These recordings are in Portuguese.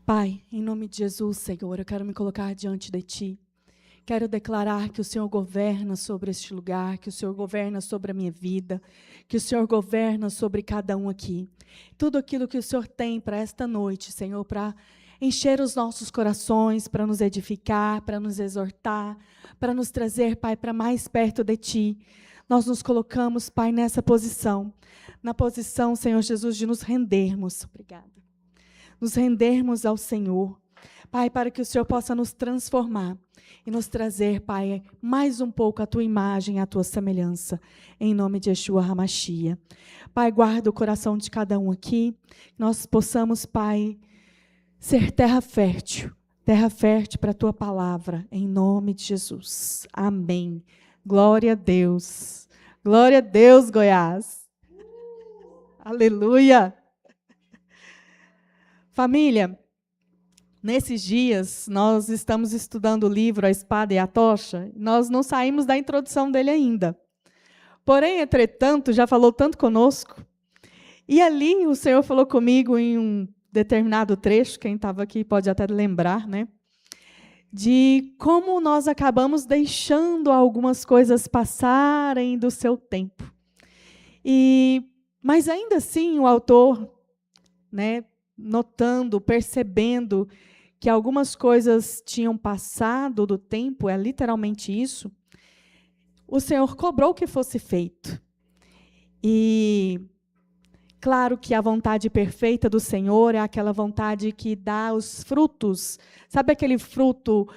Pai, em nome de Jesus, Senhor, eu quero me colocar diante de Ti. Quero declarar que o Senhor governa sobre este lugar, que o Senhor governa sobre a minha vida, que o Senhor governa sobre cada um aqui. Tudo aquilo que o Senhor tem para esta noite, Senhor, para encher os nossos corações, para nos edificar, para nos exortar, para nos trazer, Pai, para mais perto de Ti. Nós nos colocamos, Pai, nessa posição, na posição, Senhor Jesus, de nos rendermos. Obrigada. Nos rendermos ao Senhor, Pai, para que o Senhor possa nos transformar e nos trazer, Pai, mais um pouco a Tua imagem, a Tua semelhança, em nome de Yeshua HaMashiach. Pai, guarda o coração de cada um aqui, que nós possamos, Pai, ser terra fértil para a Tua palavra, em nome de Jesus. Amém. Glória a Deus. Glória a Deus, Goiás. Aleluia. Família, nesses dias, nós estamos estudando o livro A Espada e a Tocha, nós não saímos da introdução dele ainda. Porém, entretanto, já falou tanto conosco, e ali o Senhor falou comigo em um determinado trecho, quem estava aqui pode até lembrar, né? De como nós acabamos deixando algumas coisas passarem do seu tempo. Mas ainda assim, o autor, né, notando, percebendo que algumas coisas tinham passado do tempo, é literalmente isso, o Senhor cobrou que fosse feito. E claro que a vontade perfeita do Senhor é aquela vontade que dá os frutos, sabe aquele fruto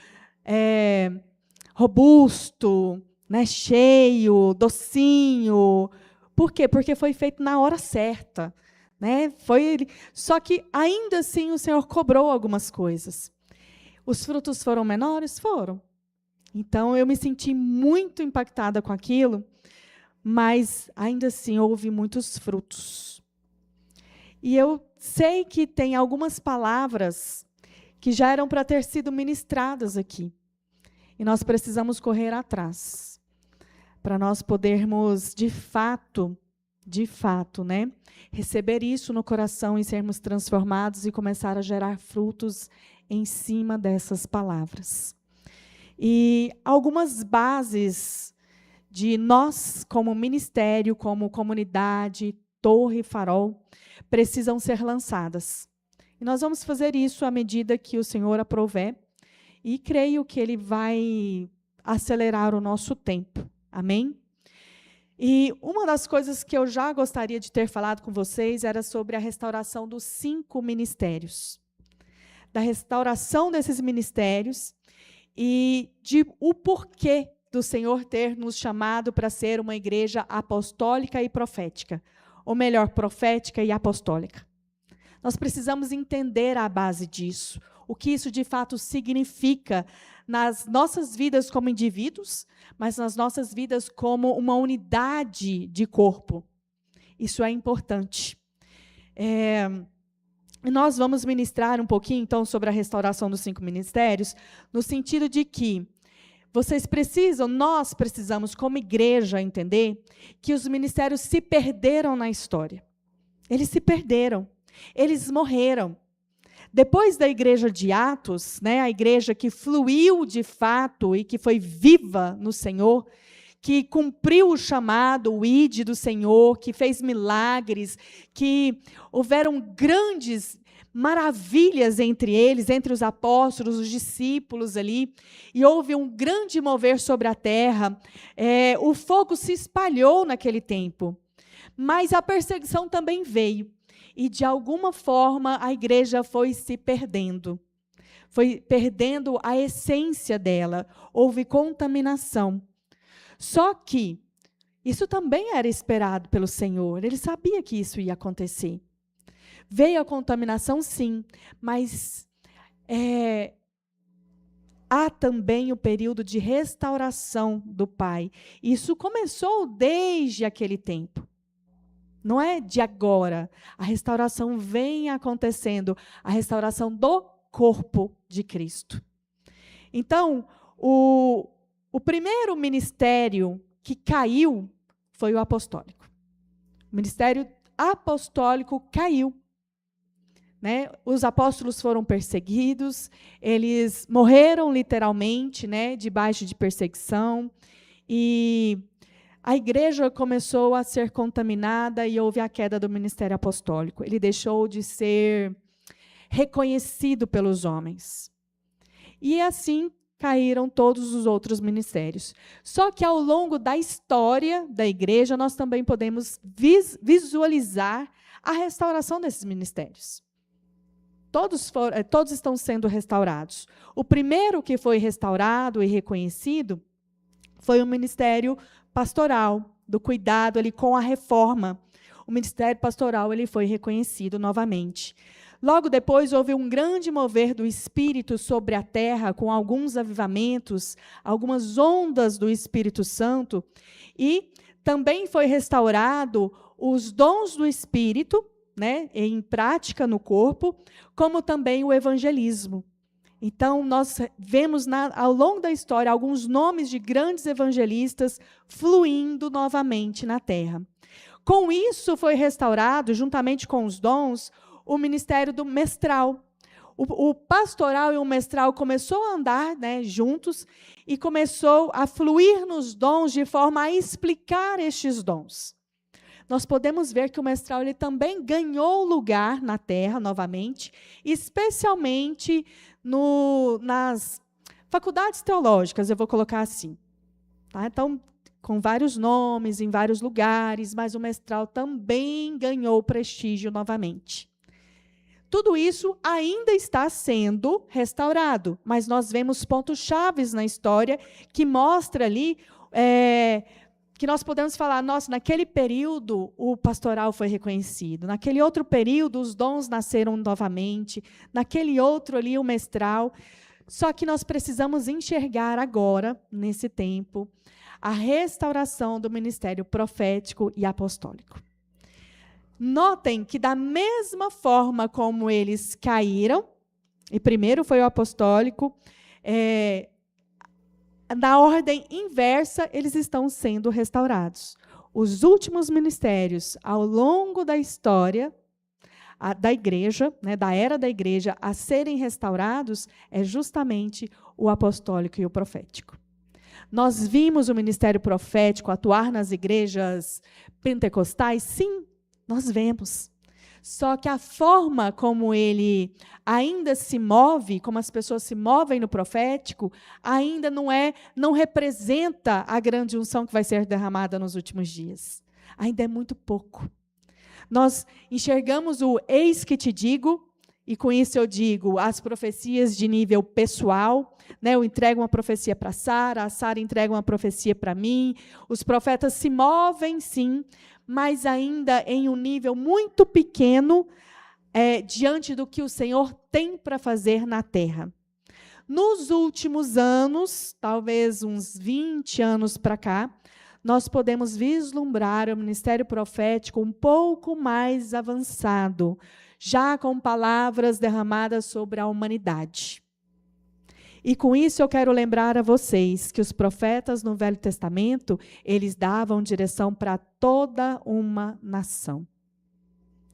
robusto, né, cheio, docinho. Por quê? Porque foi feito na hora certa. Né? Só que, ainda assim, o Senhor cobrou algumas coisas. Os frutos foram menores? Foram. Então, eu me senti muito impactada com aquilo, mas, ainda assim, houve muitos frutos. E eu sei que tem algumas palavras que já eram para ter sido ministradas aqui. E nós precisamos correr atrás, para nós podermos, de fato, né, receber isso no coração e sermos transformados e começar a gerar frutos em cima dessas palavras. E algumas bases de nós, como ministério, como comunidade, Torre Farol, precisam ser lançadas. E nós vamos fazer isso à medida que o Senhor aprover, e creio que Ele vai acelerar o nosso tempo. Amém? E uma das coisas que eu já gostaria de ter falado com vocês era sobre a restauração dos 5 ministérios. Da restauração desses ministérios e de o porquê do Senhor ter nos chamado para ser uma igreja apostólica e profética. Ou melhor, profética e apostólica. Nós precisamos entender a base disso. O que isso de fato significa nas nossas vidas como indivíduos, mas nas nossas vidas como uma unidade de corpo. Isso é importante. Nós vamos ministrar um pouquinho, então, sobre a restauração dos 5 ministérios, no sentido de que nós precisamos, como igreja, entender que os ministérios se perderam na história. Eles se perderam. Eles morreram. Depois da igreja de Atos, né, a igreja que fluiu de fato e que foi viva no Senhor, que cumpriu o chamado, o ide do Senhor, que fez milagres, que houveram grandes maravilhas entre eles, entre os apóstolos, os discípulos ali, e houve um grande mover sobre a terra. O fogo se espalhou naquele tempo, mas a perseguição também veio. E, de alguma forma, a igreja foi se perdendo. Foi perdendo a essência dela. Houve contaminação. Só que isso também era esperado pelo Senhor. Ele sabia que isso ia acontecer. Veio a contaminação, sim, mas há também o período de restauração do Pai. Isso começou desde aquele tempo. Não é de agora. A restauração vem acontecendo, a restauração do corpo de Cristo. Então, o primeiro ministério que caiu foi o apostólico. O ministério apostólico caiu. né? Os apóstolos foram perseguidos, eles morreram literalmente, né, debaixo de perseguição, e a igreja começou a ser contaminada e houve a queda do ministério apostólico. Ele deixou de ser reconhecido pelos homens. E assim caíram todos os outros ministérios. Só que ao longo da história da igreja, nós também podemos visualizar a restauração desses ministérios. Todos estão sendo restaurados. O primeiro que foi restaurado e reconhecido foi o ministério pastoral, do cuidado ali com a reforma. O ministério pastoral ele foi reconhecido novamente. Logo depois, houve um grande mover do Espírito sobre a terra, com alguns avivamentos, algumas ondas do Espírito Santo, e também foi restaurado os dons do Espírito, né, em prática no corpo, como também o evangelismo. Então, nós vemos ao longo da história alguns nomes de grandes evangelistas fluindo novamente na terra. Com isso, foi restaurado, juntamente com os dons, o ministério do mestral. O pastoral e o mestral começou a andar, né, juntos e começou a fluir nos dons de forma a explicar estes dons. Nós podemos ver que o mestral ele também ganhou lugar na terra novamente, especialmente nas faculdades teológicas, eu vou colocar assim. Tá? Então, com vários nomes, em vários lugares, mas o mestral também ganhou prestígio novamente. Tudo isso ainda está sendo restaurado, mas nós vemos pontos chaves na história que mostra ali que nós podemos falar, nossa, naquele período o pastoral foi reconhecido, naquele outro período os dons nasceram novamente, naquele outro ali o mestral. Só que nós precisamos enxergar agora, nesse tempo, a restauração do ministério profético e apostólico. Notem que da mesma forma como eles caíram, e primeiro foi o apostólico, na ordem inversa, eles estão sendo restaurados. Os últimos ministérios, ao longo da história da igreja, né, da era da igreja, a serem restaurados, é justamente o apostólico e o profético. Nós vimos o ministério profético atuar nas igrejas pentecostais? Sim, nós vemos. Só que a forma como ele ainda se move, como as pessoas se movem no profético, ainda não representa a grande unção que vai ser derramada nos últimos dias. Ainda é muito pouco. Nós enxergamos o eis que te digo, e com isso eu digo as profecias de nível pessoal, né? Eu entrego uma profecia para Sara, a Sara entrega uma profecia para mim, os profetas se movem sim, mas ainda em um nível muito pequeno, diante do que o Senhor tem para fazer na terra. Nos últimos anos, talvez uns 20 anos para cá, nós podemos vislumbrar o ministério profético um pouco mais avançado, já com palavras derramadas sobre a humanidade. E com isso eu quero lembrar a vocês que os profetas no Velho Testamento, eles davam direção para toda uma nação.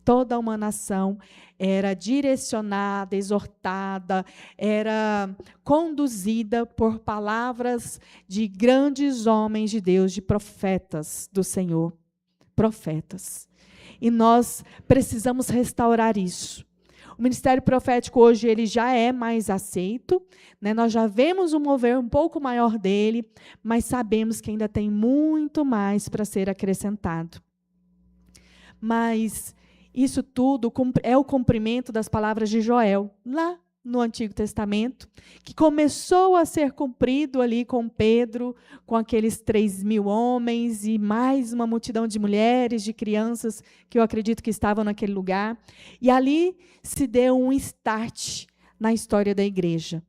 Toda uma nação era direcionada, exortada, era conduzida por palavras de grandes homens de Deus, de profetas do Senhor. Profetas. E nós precisamos restaurar isso. O ministério profético hoje ele já é mais aceito, né? Nós já vemos um mover um pouco maior dele, mas sabemos que ainda tem muito mais para ser acrescentado. Mas isso tudo é o cumprimento das palavras de Joel, lá no Antigo Testamento, que começou a ser cumprido ali com Pedro, com aqueles 3.000 homens e mais uma multidão de mulheres, de crianças, que eu acredito que estavam naquele lugar. E ali se deu um start na história da igreja.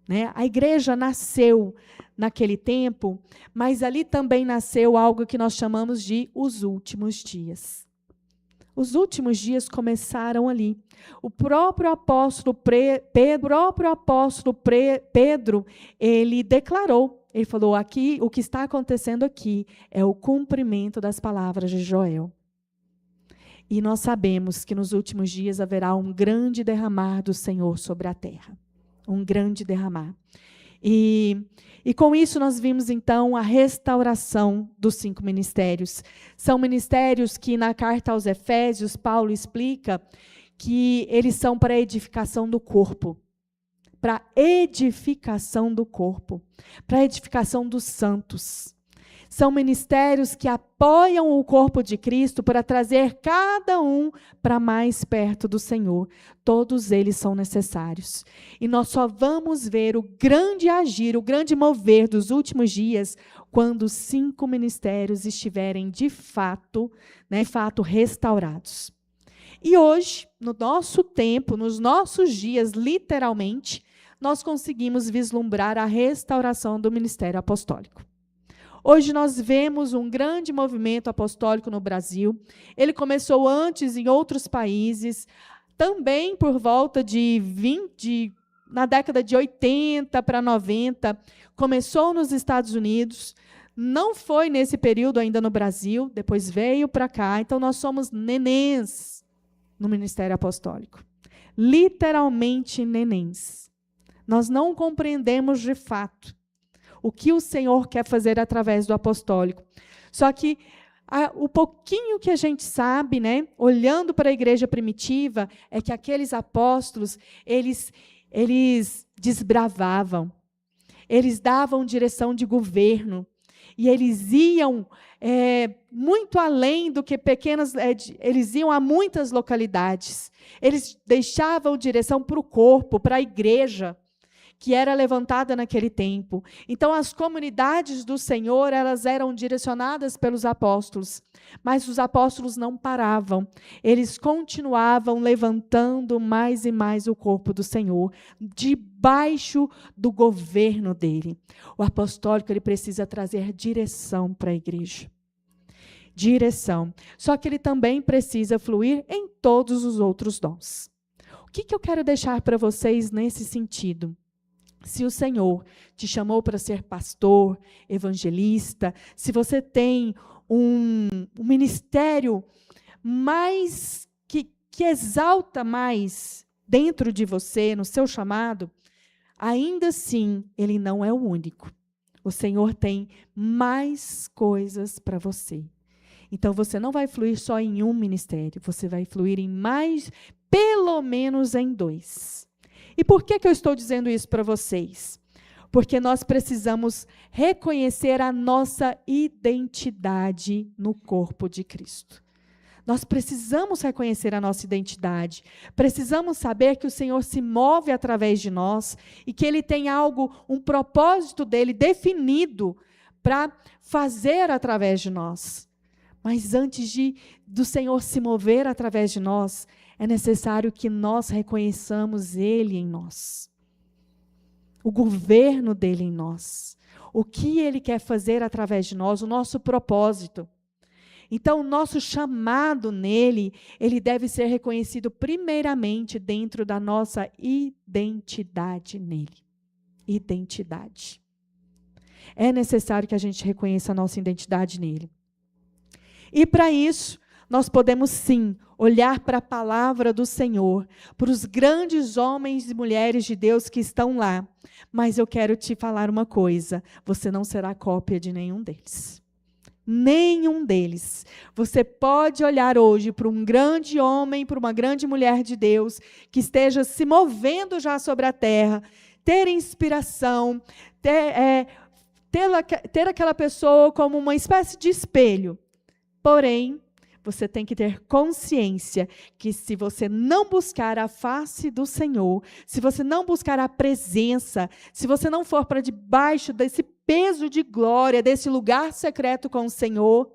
Né? A igreja nasceu naquele tempo, mas ali também nasceu algo que nós chamamos de os últimos dias. Os últimos dias começaram ali. O próprio apóstolo Pedro, ele declarou, ele falou, aqui, o que está acontecendo aqui é o cumprimento das palavras de Joel. E nós sabemos que nos últimos dias haverá um grande derramar do Senhor sobre a terra. Um grande derramar. E com isso nós vimos, então, a restauração dos 5 ministérios. São ministérios que, na carta aos Efésios, Paulo explica que eles são para a edificação do corpo. Para a edificação do corpo. Para a edificação dos santos. São ministérios que apoiam o corpo de Cristo para trazer cada um para mais perto do Senhor. Todos eles são necessários. E nós só vamos ver o grande agir, o grande mover dos últimos dias, quando os 5 ministérios estiverem de fato restaurados. E hoje, no nosso tempo, nos nossos dias, literalmente, nós conseguimos vislumbrar a restauração do ministério apostólico. Hoje nós vemos um grande movimento apostólico no Brasil. Ele começou antes em outros países, também por volta na década de 80 para 90, começou nos Estados Unidos, não foi nesse período ainda no Brasil, depois veio para cá. Então nós somos nenéns no ministério apostólico. Literalmente nenéns. Nós não compreendemos de fato o que o Senhor quer fazer através do apostólico. Só que o pouquinho que a gente sabe, olhando para a igreja primitiva, é que aqueles apóstolos, eles desbravavam, eles davam direção de governo, e eles iam muito além do que eles iam a muitas localidades. Eles deixavam direção para o corpo, para a igreja, que era levantada naquele tempo. Então, as comunidades do Senhor, elas eram direcionadas pelos apóstolos, mas os apóstolos não paravam. Eles continuavam levantando mais e mais o corpo do Senhor, debaixo do governo dele. O apostólico, ele precisa trazer direção para a igreja. Direção. Só que ele também precisa fluir em todos os outros dons. O que eu quero deixar para vocês nesse sentido? Se o Senhor te chamou para ser pastor, evangelista, se você tem um ministério mais que exalta mais dentro de você, no seu chamado, ainda assim, ele não é o único. O Senhor tem mais coisas para você. Então, você não vai fluir só em um ministério, você vai fluir em mais, pelo menos em 2. E por que eu estou dizendo isso para vocês? Porque nós precisamos reconhecer a nossa identidade no corpo de Cristo. Nós precisamos reconhecer a nossa identidade. Precisamos saber que o Senhor se move através de nós e que Ele tem algo, um propósito dEle definido para fazer através de nós. Mas antes do Senhor se mover através de nós, é necessário que nós reconheçamos Ele em nós. O governo dEle em nós. O que Ele quer fazer através de nós, o nosso propósito. Então, o nosso chamado nele, ele deve ser reconhecido primeiramente dentro da nossa identidade nele. Identidade. É necessário que a gente reconheça a nossa identidade nele. E para isso, nós podemos sim olhar para a palavra do Senhor, para os grandes homens e mulheres de Deus que estão lá. Mas eu quero te falar uma coisa, você não será cópia de nenhum deles. Nenhum deles. Você pode olhar hoje para um grande homem, para uma grande mulher de Deus, que esteja se movendo já sobre a terra, ter inspiração, ter aquela pessoa como uma espécie de espelho. Porém, você tem que ter consciência que se você não buscar a face do Senhor, se você não buscar a presença, se você não for para debaixo desse peso de glória, desse lugar secreto com o Senhor,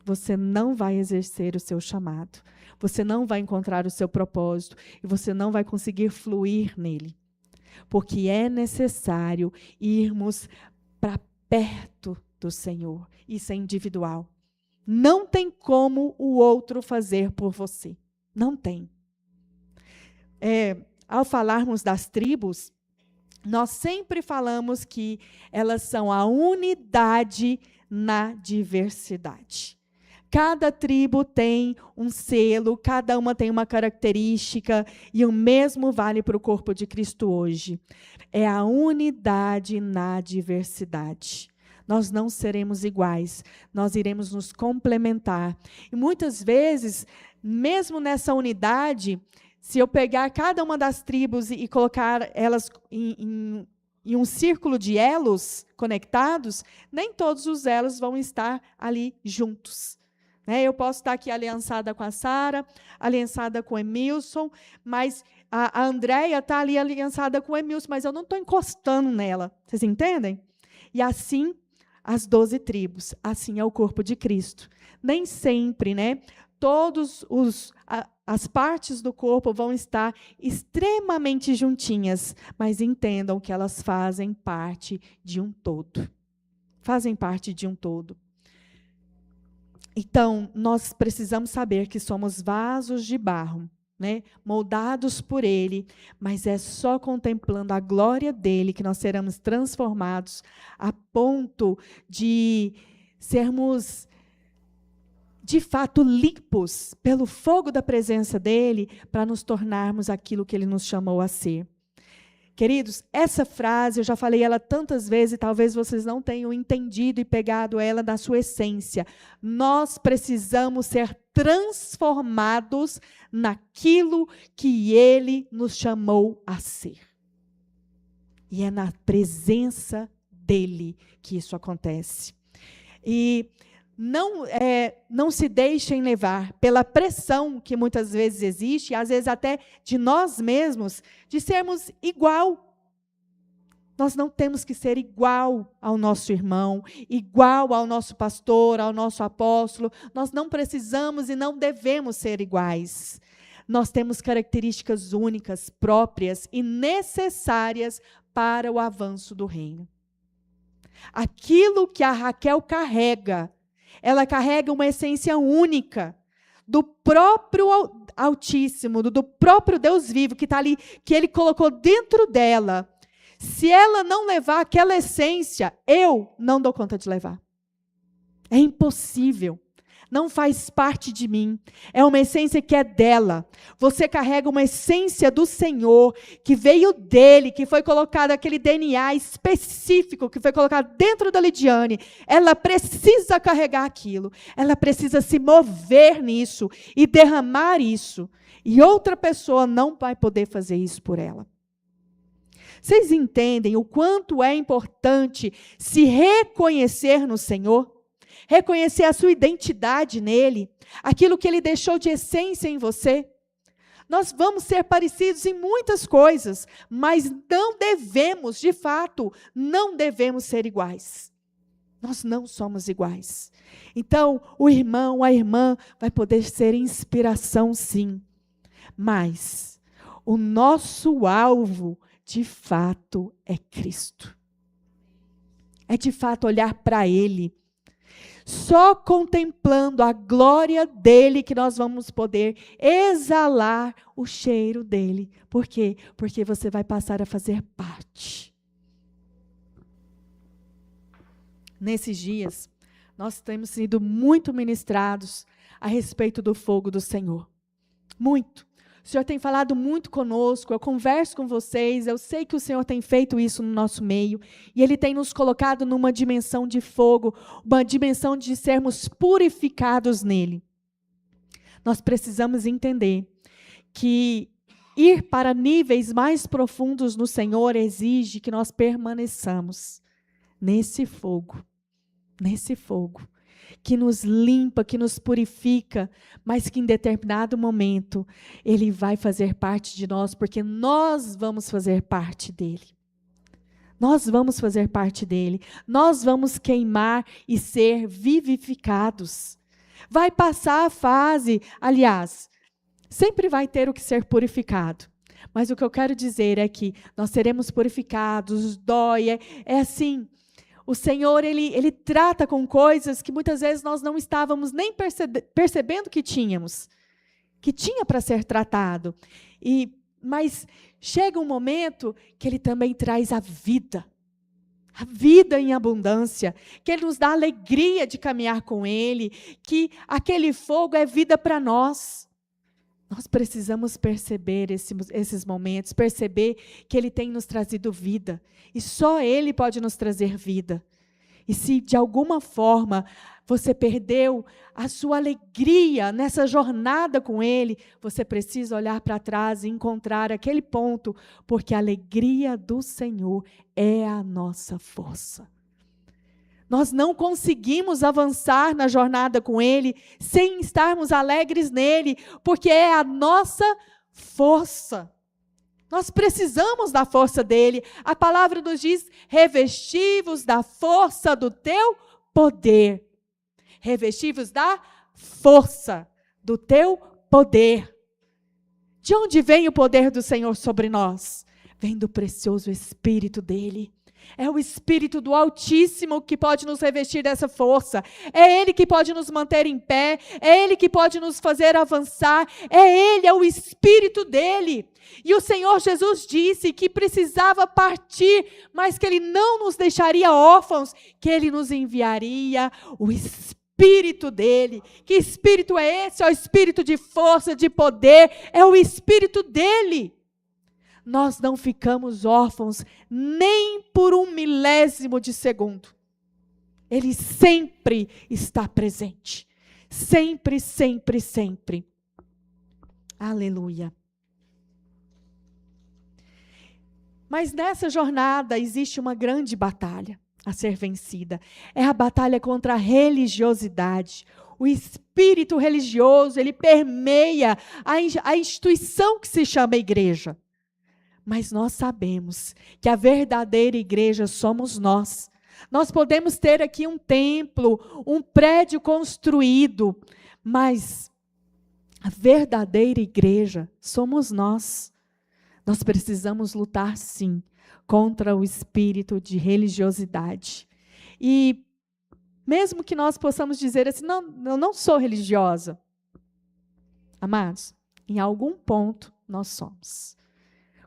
você não vai exercer o seu chamado. Você não vai encontrar o seu propósito e você não vai conseguir fluir nele. Porque é necessário irmos para perto do Senhor. Isso é individual. Não tem como o outro fazer por você. Não tem. Ao falarmos das tribos, nós sempre falamos que elas são a unidade na diversidade. cada tribo tem um selo, cada uma tem uma característica, e o mesmo vale para o corpo de Cristo hoje. É a unidade na diversidade. Nós não seremos iguais, nós iremos nos complementar. E muitas vezes, mesmo nessa unidade, se eu pegar cada uma das tribos e colocar elas em um círculo de elos conectados, nem todos os elos vão estar ali juntos. Eu posso estar aqui aliançada com a Sara, aliançada com o Emilson, mas a Andréia está ali aliançada com o Emilson, mas eu não estou encostando nela. Vocês entendem? E assim, as 12 tribos, assim é o corpo de Cristo. Nem sempre, todos as partes do corpo vão estar extremamente juntinhas, mas entendam que elas fazem parte de um todo. Fazem parte de um todo. Então, nós precisamos saber que somos vasos de barro, moldados por Ele, mas é só contemplando a glória dEle que nós seremos transformados a ponto de sermos, de fato, limpos pelo fogo da presença dEle para nos tornarmos aquilo que Ele nos chamou a ser. Queridos, essa frase, eu já falei ela tantas vezes e talvez vocês não tenham entendido e pegado ela na sua essência. Nós precisamos ser transformados naquilo que Ele nos chamou a ser. E é na presença dEle que isso acontece. E não se deixem levar pela pressão que muitas vezes existe, às vezes até de nós mesmos, de sermos igual. Nós não temos que ser igual ao nosso irmão, igual ao nosso pastor, ao nosso apóstolo. Nós não precisamos e não devemos ser iguais. Nós temos características únicas, próprias e necessárias para o avanço do reino. Aquilo que a Raquel carrega, ela carrega uma essência única do próprio Altíssimo, do próprio Deus vivo que está ali, que Ele colocou dentro dela. Se ela não levar aquela essência, eu não dou conta de levar. É impossível. Não faz parte de mim. É uma essência que é dela. Você carrega uma essência do Senhor, que veio dele, que foi colocado aquele DNA específico, que foi colocado dentro da Lidiane. Ela precisa carregar aquilo. Ela precisa se mover nisso e derramar isso. E outra pessoa não vai poder fazer isso por ela. Vocês entendem o quanto é importante se reconhecer no Senhor? Reconhecer a sua identidade nele, aquilo que ele deixou de essência em você. Nós vamos ser parecidos em muitas coisas, mas não devemos, de fato, não devemos ser iguais. Nós não somos iguais. Então, o irmão, a irmã, vai poder ser inspiração, sim. Mas o nosso alvo, de fato, é Cristo. É, de fato, olhar para Ele. Só contemplando a glória dele que nós vamos poder exalar o cheiro dele. Por quê? Porque você vai passar a fazer parte. Nesses dias, nós temos sido muito ministrados a respeito do fogo do Senhor. Muito. O Senhor tem falado muito conosco, eu converso com vocês, eu sei que o Senhor tem feito isso no nosso meio, e Ele tem nos colocado numa dimensão de fogo, uma dimensão de sermos purificados nele. Nós precisamos entender que ir para níveis mais profundos no Senhor exige que nós permaneçamos nesse fogo, que nos limpa, que nos purifica, mas que em determinado momento Ele vai fazer parte de nós, porque nós vamos fazer parte dEle. Nós vamos fazer parte dEle. Nós vamos queimar e ser vivificados. Vai passar a fase, aliás, sempre vai ter o que ser purificado. Mas o que eu quero dizer é que nós seremos purificados, dói, é assim. O Senhor, Ele trata com coisas que muitas vezes nós não estávamos nem percebendo que tinha para ser tratado. Mas chega um momento que Ele também traz a vida. a vida em abundância, que Ele nos dá a alegria de caminhar com Ele, que aquele fogo é vida para nós. Nós precisamos perceber esses momentos, perceber que Ele tem nos trazido vida, e só Ele pode nos trazer vida. E se de alguma forma você perdeu a sua alegria nessa jornada com Ele, você precisa olhar para trás e encontrar aquele ponto, porque a alegria do Senhor é a nossa força. Nós não conseguimos avançar na jornada com Ele sem estarmos alegres nele, porque é a nossa força. Nós precisamos da força dele. A palavra nos diz: revesti-vos da força do teu poder. Revesti-vos da força do teu poder. De onde vem o poder do Senhor sobre nós? Vem do precioso Espírito dele. É o Espírito do Altíssimo que pode nos revestir dessa força. É Ele que pode nos manter em pé. É Ele que pode nos fazer avançar. É Ele, é o Espírito dele. E o Senhor Jesus disse que precisava partir, mas que Ele não nos deixaria órfãos, que Ele nos enviaria o Espírito dele. Que Espírito é esse? É o Espírito de força, de poder. É o Espírito dele. Nós não ficamos órfãos nem por 1/1000 de segundo. Ele sempre está presente. Sempre, sempre, sempre. Aleluia. Mas nessa jornada existe uma grande batalha a ser vencida. É a batalha contra a religiosidade. O espírito religioso, ele permeia a instituição que se chama igreja. Mas nós sabemos que a verdadeira igreja somos nós. Nós podemos ter aqui um templo, um prédio construído, mas a verdadeira igreja somos nós. Nós precisamos lutar, sim, contra o espírito de religiosidade. E mesmo que nós possamos dizer assim: não, eu não sou religiosa. Amados, em algum ponto nós somos.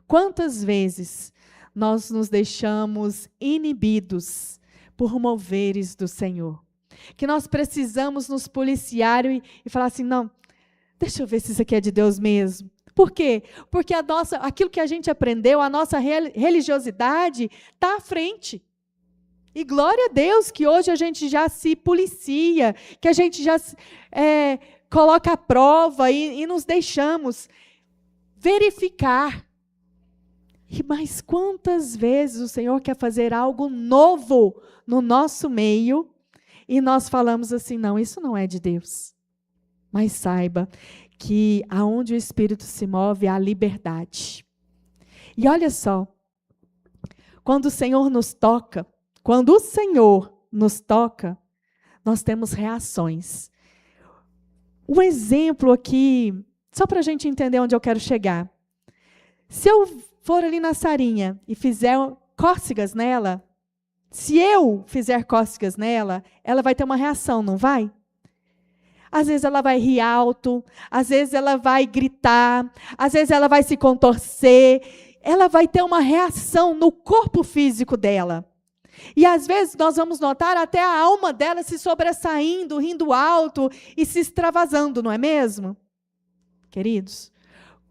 Quantas vezes nós nos deixamos inibidos por moveres do Senhor? Que nós precisamos nos policiar e falar assim: não, deixa eu ver se isso aqui é de Deus mesmo. Por quê? Porque aquilo que a gente aprendeu, a nossa religiosidade está à frente. E glória a Deus que hoje a gente já se policia, que a gente já coloca à prova e nos deixamos verificar. Mas quantas vezes o Senhor quer fazer algo novo no nosso meio e nós falamos assim: não, isso não é de Deus. Mas saiba que aonde o Espírito se move há liberdade. E olha só, quando o Senhor nos toca, nós temos reações. Um exemplo aqui, só para a gente entender onde eu quero chegar. Se eu for ali na Sarinha e fizer cócegas nela, se eu fizer cócegas nela, ela vai ter uma reação, não vai? Às vezes ela vai rir alto, às vezes ela vai gritar, às vezes ela vai se contorcer, ela vai ter uma reação no corpo físico dela. E às vezes nós vamos notar até a alma dela se sobressaindo, rindo alto e se extravasando, não é mesmo? Queridos,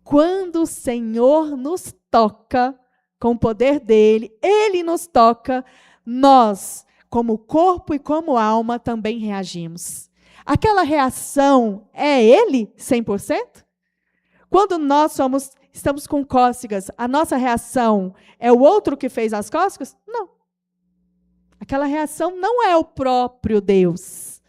quando o Senhor nos toca com o poder dele, Ele nos toca, nós, como corpo e como alma, também reagimos. Aquela reação é Ele 100%? Quando nós estamos com cócegas, a nossa reação é o outro que fez as cócegas? Não. Aquela reação não é o próprio Deus.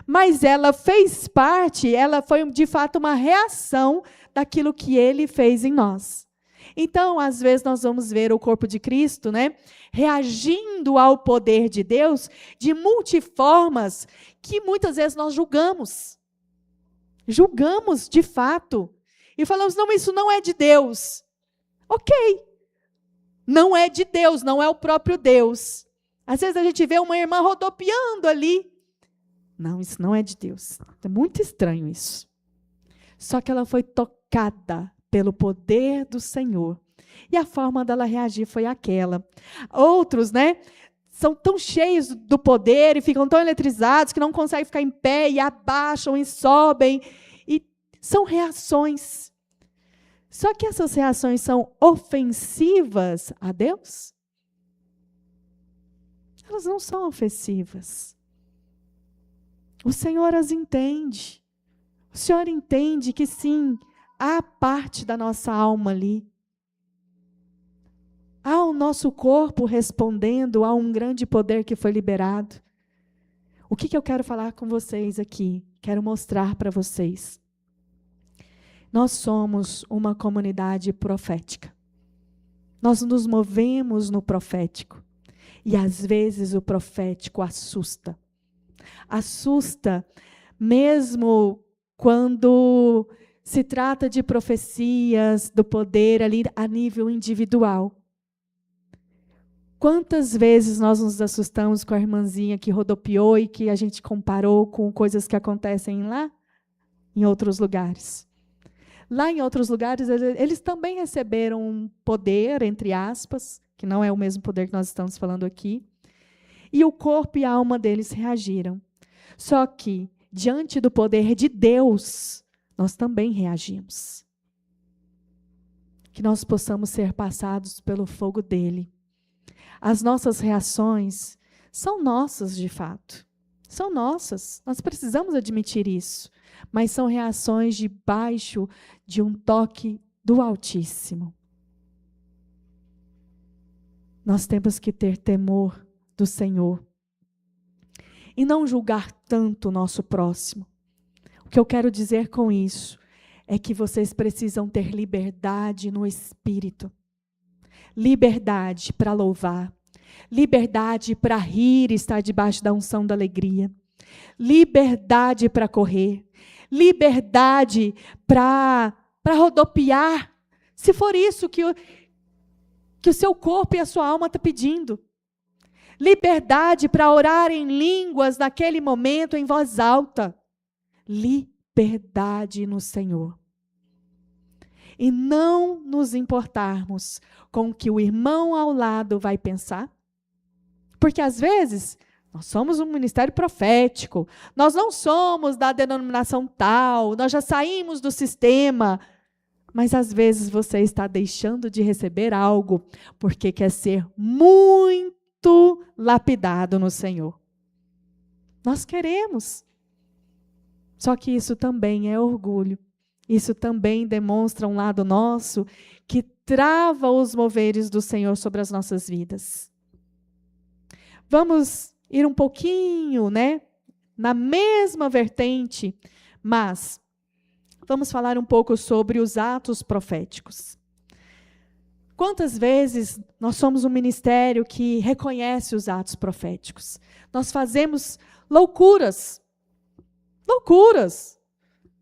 Mas ela fez parte, ela foi de fato uma reação daquilo que Ele fez em nós. Então, às vezes, nós vamos ver o corpo de Cristo, né, reagindo ao poder de Deus de multiformas que muitas vezes nós julgamos. Julgamos, de fato. E falamos: não, isso não é de Deus. Ok. Não é de Deus, não é o próprio Deus. Às vezes a gente vê uma irmã rodopiando ali. Não, isso não é de Deus. É muito estranho isso. Só que ela foi tocada pelo poder do Senhor. E a forma dela reagir foi aquela. Outros, né, são tão cheios do poder e ficam tão eletrizados que não conseguem ficar em pé e abaixam e sobem. E são reações. Só que essas reações são ofensivas a Deus? Elas não são ofensivas. O Senhor as entende. O Senhor entende que sim, há parte da nossa alma ali. Há o nosso corpo respondendo a um grande poder que foi liberado. O que eu quero falar com vocês aqui? Quero mostrar para vocês. Nós somos uma comunidade profética. Nós nos movemos no profético. E às vezes o profético assusta. Assusta mesmo quando se trata de profecias do poder ali a nível individual. Quantas vezes nós nos assustamos com a irmãzinha que rodopiou e que a gente comparou com coisas que acontecem lá em outros lugares? Lá em outros lugares, eles também receberam um poder, entre aspas, que não é o mesmo poder que nós estamos falando aqui, e o corpo e a alma deles reagiram. Só que, diante do poder de Deus, nós também reagimos. Que nós possamos ser passados pelo fogo dele. As nossas reações são nossas, de fato. São nossas. Nós precisamos admitir isso. Mas são reações debaixo de um toque do Altíssimo. Nós temos que ter temor do Senhor. E não julgar tanto o nosso próximo. O que eu quero dizer com isso é que vocês precisam ter liberdade no espírito. Liberdade para louvar, liberdade para rir e estar debaixo da unção da alegria, liberdade para correr, liberdade para rodopiar, se for isso que o seu corpo e a sua alma estão pedindo. Liberdade para orar em línguas naquele momento em voz alta. Liberdade no Senhor. E não nos importarmos com o que o irmão ao lado vai pensar. Porque às vezes, nós somos um ministério profético, nós não somos da denominação tal, nós já saímos do sistema. Mas às vezes você está deixando de receber algo porque quer ser muito lapidado no Senhor. Nós queremos. Só que isso também é orgulho. Isso também demonstra um lado nosso que trava os moveres do Senhor sobre as nossas vidas. Vamos ir um pouquinho, na mesma vertente, mas vamos falar um pouco sobre os atos proféticos. Quantas vezes nós somos um ministério que reconhece os atos proféticos? Nós fazemos loucuras. Loucuras.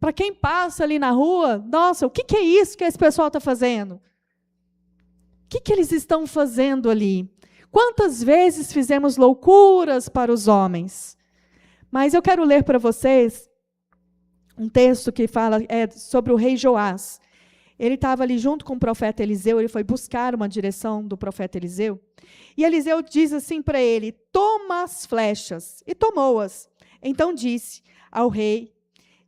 Para quem passa ali na rua, nossa, o que é isso que esse pessoal está fazendo? O que eles estão fazendo ali? Quantas vezes fizemos loucuras para os homens? Mas eu quero ler para vocês um texto que fala sobre o rei Joás. Ele estava ali junto com o profeta Eliseu, ele foi buscar uma direção do profeta Eliseu. E Eliseu diz assim para ele, toma as flechas, e tomou-as. Então disse ao rei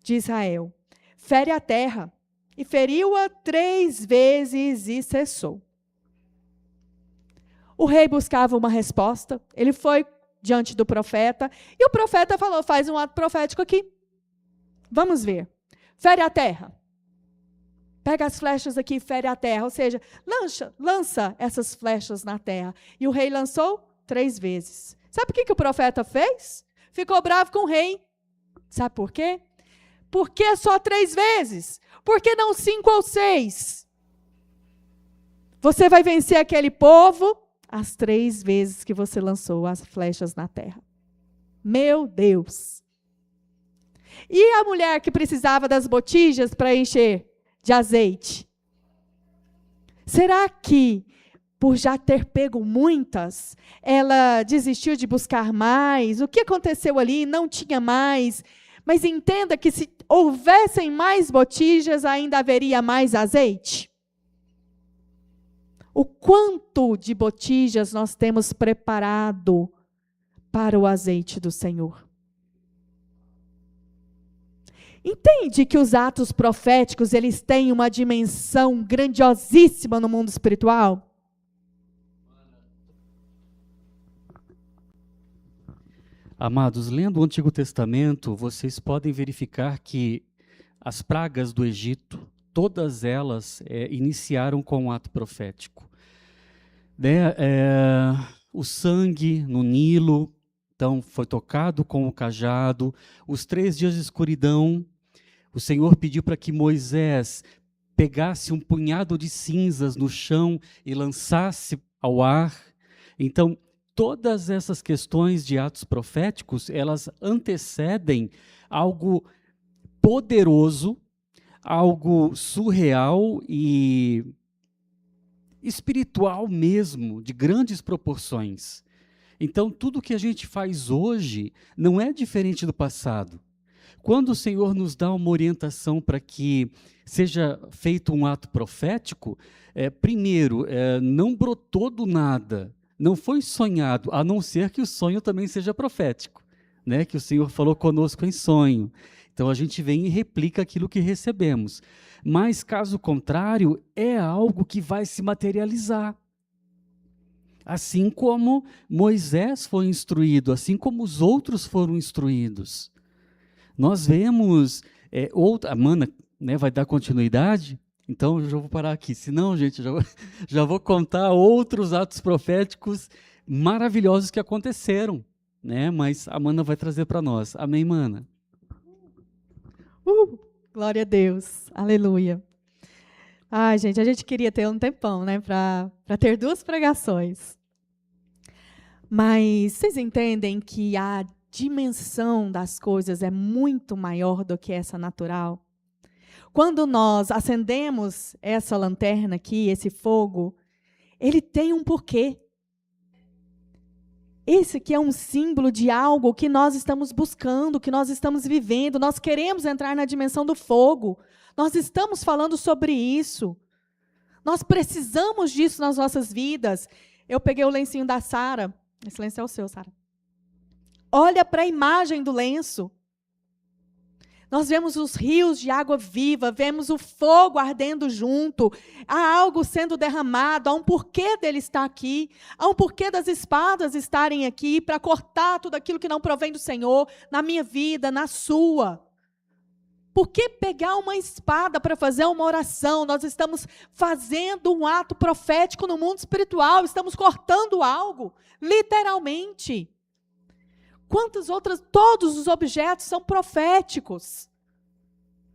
de Israel, fere a terra, e feriu-a 3 vezes e cessou. O rei buscava uma resposta, ele foi diante do profeta, e o profeta falou, faz um ato profético aqui. Vamos ver. Fere a terra. Pega as flechas aqui e fere a terra, ou seja, lança essas flechas na terra. E o rei lançou 3 vezes. Sabe o que o profeta fez? Ficou bravo com o rei. Sabe por quê? Por que só 3 vezes? Por que não 5 ou 6? Você vai vencer aquele povo as 3 vezes que você lançou as flechas na terra. Meu Deus! E a mulher que precisava das botijas para encher de azeite? Será que, por já ter pego muitas, ela desistiu de buscar mais? O que aconteceu ali? Não tinha mais. Mas entenda que se houvessem mais botijas, ainda haveria mais azeite. O quanto de botijas nós temos preparado para o azeite do Senhor? Entende que os atos proféticos, eles têm uma dimensão grandiosíssima no mundo espiritual? Amados, lendo o Antigo Testamento, vocês podem verificar que as pragas do Egito, todas elas iniciaram com um ato profético. O sangue no Nilo, então foi tocado com o cajado. Os 3 dias de escuridão, o Senhor pediu para que Moisés pegasse um punhado de cinzas no chão e lançasse ao ar. Então, todas essas questões de atos proféticos, elas antecedem algo poderoso, algo surreal e espiritual mesmo, de grandes proporções. Então, tudo que a gente faz hoje não é diferente do passado. Quando o Senhor nos dá uma orientação para que seja feito um ato profético, primeiro, não brotou do nada, não foi sonhado, a não ser que o sonho também seja profético, né? Que o Senhor falou conosco em sonho. Então a gente vem e replica aquilo que recebemos. Mas, caso contrário, é algo que vai se materializar. Assim como Moisés foi instruído, assim como os outros foram instruídos. Nós vemos, a Mana, né, vai dar continuidade, então eu já vou parar aqui, senão, gente, já vou contar outros atos proféticos maravilhosos que aconteceram, né? Mas a Mana vai trazer para nós. Amém, Mana? Glória a Deus, aleluia. Ai, gente, a gente queria ter um tempão, né, para ter 2 pregações. Mas vocês entendem que a dimensão das coisas é muito maior do que essa natural? Quando nós acendemos essa lanterna aqui, esse fogo, ele tem um porquê. Esse aqui é um símbolo de algo que nós estamos buscando, que nós estamos vivendo. Nós queremos entrar na dimensão do fogo. Nós estamos falando sobre isso. Nós precisamos disso nas nossas vidas. Eu peguei o lencinho da Sara. Esse lenço é o seu, Sara. Olha para a imagem do lenço. Nós vemos os rios de água viva, vemos o fogo ardendo junto, há algo sendo derramado, há um porquê dele estar aqui, há um porquê das espadas estarem aqui para cortar tudo aquilo que não provém do Senhor, na minha vida, na sua. Por que pegar uma espada para fazer uma oração? Nós estamos fazendo um ato profético no mundo espiritual, estamos cortando algo, literalmente. Quantas outras, todos os objetos são proféticos.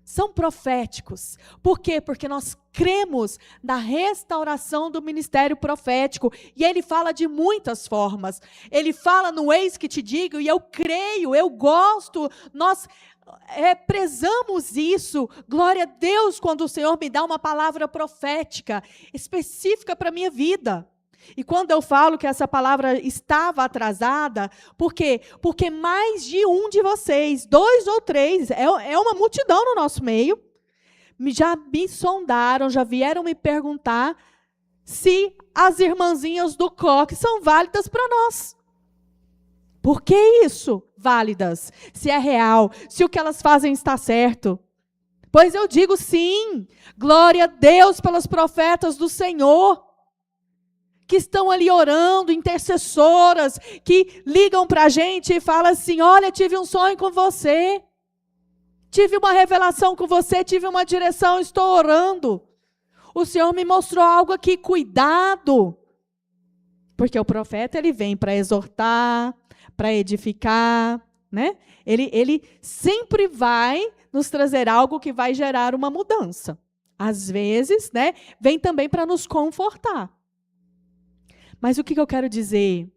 São proféticos. Por quê? Porque nós cremos na restauração do ministério profético. E ele fala de muitas formas. Ele fala no eis que te digo, e eu creio, eu gosto, nós prezamos isso. Glória a Deus quando o Senhor me dá uma palavra profética, específica para a minha vida. E quando eu falo que essa palavra estava atrasada, por quê? Porque mais de um de vocês, 2 ou 3, é uma multidão no nosso meio, já me sondaram, já vieram me perguntar se as irmãzinhas do coque são válidas para nós. Por que isso? Válidas. Se é real, se o que elas fazem está certo. Pois eu digo sim, glória a Deus pelas profetas do Senhor, que estão ali orando, intercessoras, que ligam para a gente e falam assim, olha, tive um sonho com você, tive uma revelação com você, tive uma direção, estou orando. O Senhor me mostrou algo aqui, cuidado. Porque o profeta, ele vem para exortar, para edificar, né? Ele sempre vai nos trazer algo que vai gerar uma mudança. Às vezes, né, vem também para nos confortar. Mas o que eu quero dizer?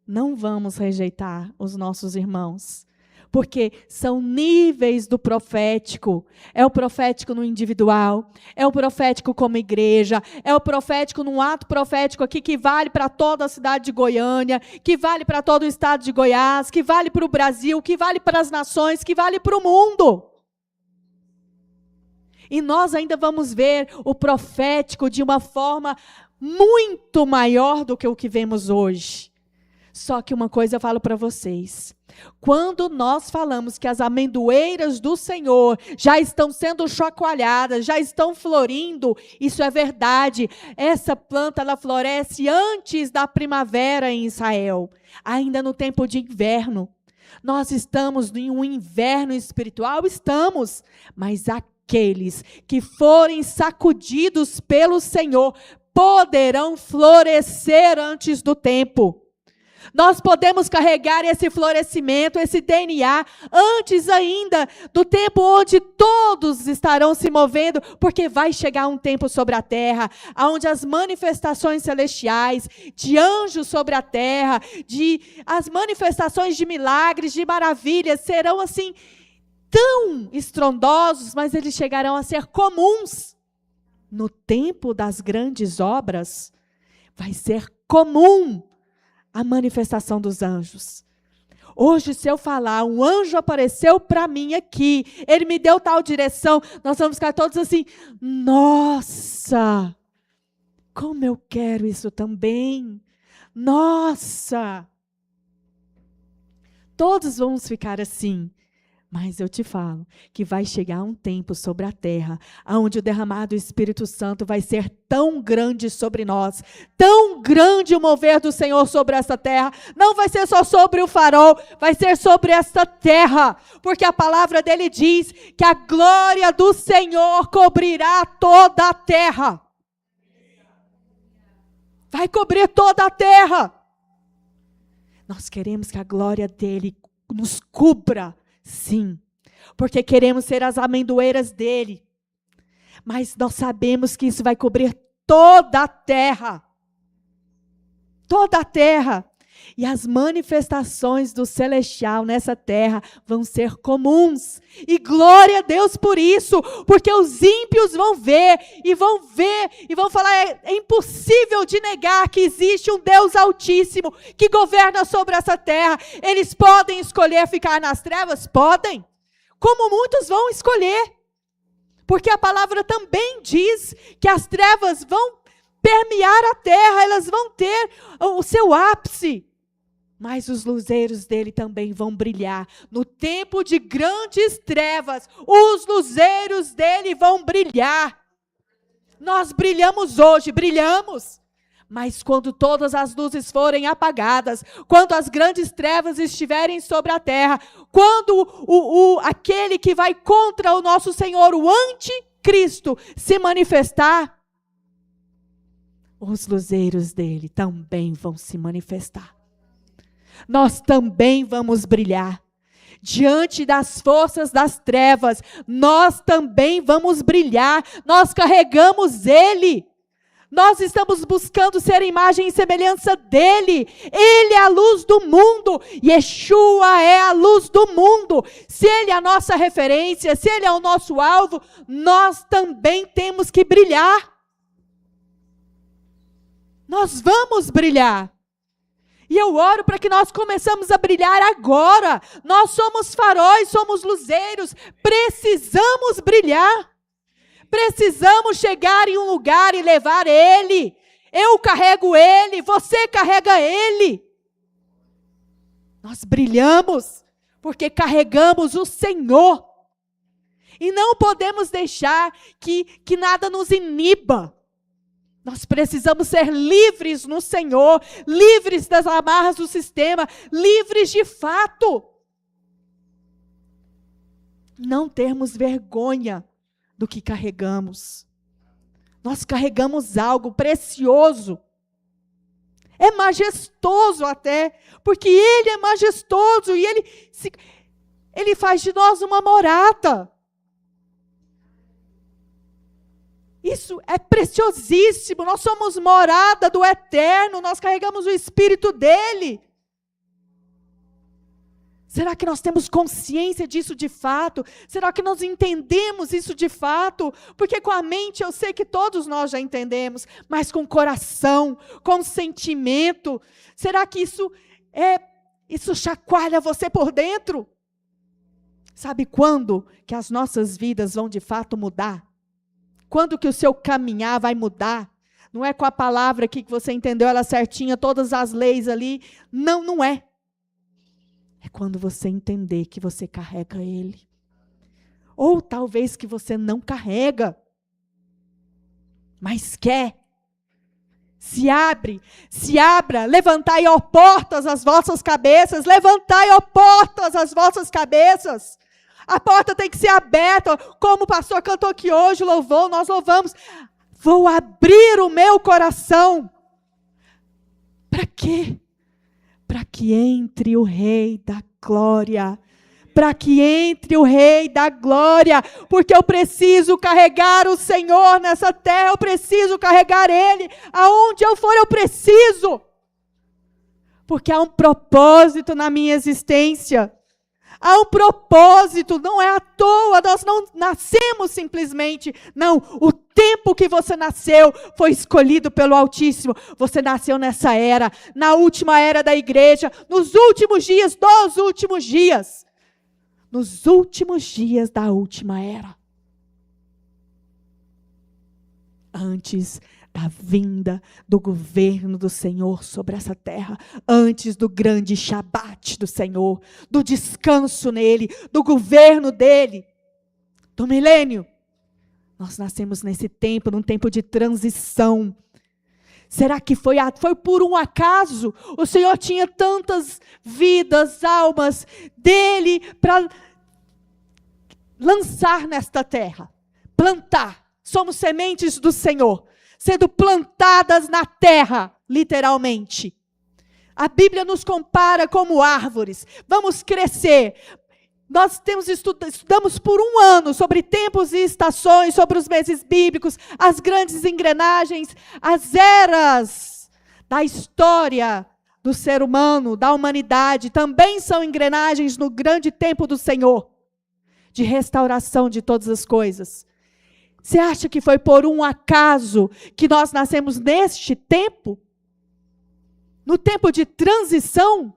Não vamos rejeitar os nossos irmãos, porque são níveis do profético. É o profético no individual, é o profético como igreja, é o profético num ato profético aqui que vale para toda a cidade de Goiânia, que vale para todo o estado de Goiás, que vale para o Brasil, que vale para as nações, que vale para o mundo. E nós ainda vamos ver o profético de uma forma muito maior do que o que vemos hoje. Só que uma coisa eu falo para vocês: quando nós falamos que as amendoeiras do Senhor já estão sendo chacoalhadas, já estão florindo, isso é verdade. Essa planta, ela floresce antes da primavera em Israel, ainda no tempo de inverno. Nós estamos em um inverno espiritual? Estamos, mas aqueles que forem sacudidos pelo Senhor poderão florescer antes do tempo. Nós podemos carregar esse florescimento, esse DNA, antes ainda do tempo onde todos estarão se movendo, porque vai chegar um tempo sobre a terra, onde as manifestações celestiais, de anjos sobre a terra, as manifestações de milagres, de maravilhas, serão assim, tão estrondosos, mas eles chegarão a ser comuns. No tempo das grandes obras, vai ser comum a manifestação dos anjos. Hoje, se eu falar, um anjo apareceu para mim aqui, ele me deu tal direção, nós vamos ficar todos assim, nossa, como eu quero isso também, nossa. Todos vamos ficar assim. Mas eu te falo que vai chegar um tempo sobre a terra, onde o derramado do Espírito Santo vai ser tão grande sobre nós, tão grande o mover do Senhor sobre essa terra. Não vai ser só sobre o farol, vai ser sobre essa terra, porque a palavra dele diz que a glória do Senhor cobrirá toda a terra. Vai cobrir toda a terra. Nós queremos que a glória dele nos cubra. Sim, porque queremos ser as amendoeiras dele, mas nós sabemos que isso vai cobrir toda a terra, e as manifestações do celestial nessa terra vão ser comuns, e glória a Deus por isso, porque os ímpios vão ver, e vão falar, é impossível de negar que existe um Deus altíssimo, que governa sobre essa terra. Eles podem escolher ficar nas trevas? Podem, como muitos vão escolher, porque a palavra também diz que as trevas vão permear a terra, elas vão ter o seu ápice, mas os luzeiros dele também vão brilhar. No tempo de grandes trevas, os luzeiros dele vão brilhar. Nós brilhamos hoje, brilhamos, mas quando todas as luzes forem apagadas, quando as grandes trevas estiverem sobre a terra, quando aquele que vai contra o nosso Senhor, o anticristo, se manifestar, os luzeiros dele também vão se manifestar. Nós também vamos brilhar. Diante das forças das trevas, nós também vamos brilhar. Nós carregamos ele. Nós estamos buscando ser imagem e semelhança dele. Ele é a luz do mundo. Yeshua é a luz do mundo. Se ele é a nossa referência, se ele é o nosso alvo, nós também temos que brilhar. Nós vamos brilhar. E eu oro para que nós começamos a brilhar agora. Nós somos faróis, somos luzeiros. Precisamos brilhar. Precisamos chegar em um lugar e levar ele. Eu carrego ele, você carrega ele. Nós brilhamos porque carregamos o Senhor. E não podemos deixar que nada nos iniba. Nós precisamos ser livres no Senhor, livres das amarras do sistema, livres de fato. Não termos vergonha do que carregamos. Nós carregamos algo precioso. É majestoso até, porque ele é majestoso e ele faz de nós uma morada. Isso é preciosíssimo, nós somos morada do Eterno, nós carregamos o Espírito dele. Será que nós temos consciência disso de fato? Será que nós entendemos isso de fato? Porque com a mente eu sei que todos nós já entendemos, mas com o coração, com o sentimento, será que isso chacoalha você por dentro? Sabe quando que as nossas vidas vão de fato mudar? Quando que o seu caminhar vai mudar? não é com a palavra aqui que você entendeu ela certinha, todas as leis ali. Não, não é. É quando você entender que você carrega Ele. Ou talvez que você não carrega, mas quer. Se abra, levantai, ó portas, as vossas cabeças, levantai, ó portas, as vossas cabeças. A porta tem que ser aberta, como o pastor cantou aqui hoje, louvou, nós louvamos. Vou abrir o meu coração. Para quê? Para que entre o Rei da Glória. Para que entre o Rei da Glória. Porque eu preciso carregar o Senhor nessa terra. Eu preciso carregar Ele. Aonde eu for, eu preciso. Porque há um propósito na minha existência. Há um propósito, não é à toa, nós não nascemos simplesmente. Não, o tempo que você nasceu foi escolhido pelo Altíssimo. Você nasceu nessa era, na última era da igreja, nos últimos dias dos últimos dias. Nos últimos dias da última era. Antes da vinda do governo do Senhor sobre essa terra, antes do grande Shabat do Senhor, do descanso nele, do governo dele, do milênio. Nós nascemos nesse tempo, num tempo de transição. Será que foi por um acaso? O Senhor tinha tantas vidas, almas dele para lançar nesta terra, plantar. Somos sementes do Senhor, sendo plantadas na terra, literalmente. A Bíblia nos compara como árvores. Vamos crescer. Nós estudamos por um ano sobre tempos e estações, sobre os meses bíblicos, as grandes engrenagens, as eras da história do ser humano, da humanidade, também são engrenagens no grande tempo do Senhor, de restauração de todas as coisas. Você acha que foi por um acaso que nós nascemos neste tempo? No tempo de transição?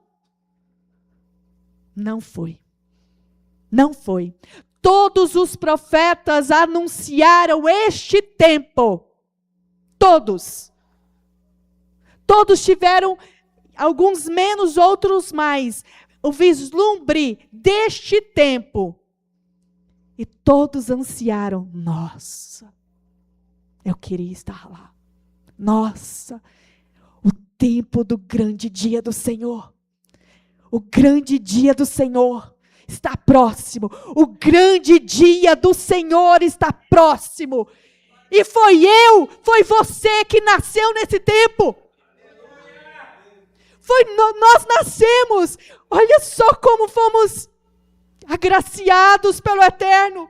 Não foi. Não foi. Todos os profetas anunciaram este tempo. Todos. Todos tiveram, alguns menos, outros mais, o vislumbre deste tempo. E todos ansiaram, nossa, eu queria estar lá. Nossa, o tempo do grande dia do Senhor. O grande dia do Senhor está próximo. O grande dia do Senhor está próximo. E foi você que nasceu nesse tempo. Nós nascemos. Olha só como fomos agraciados pelo Eterno.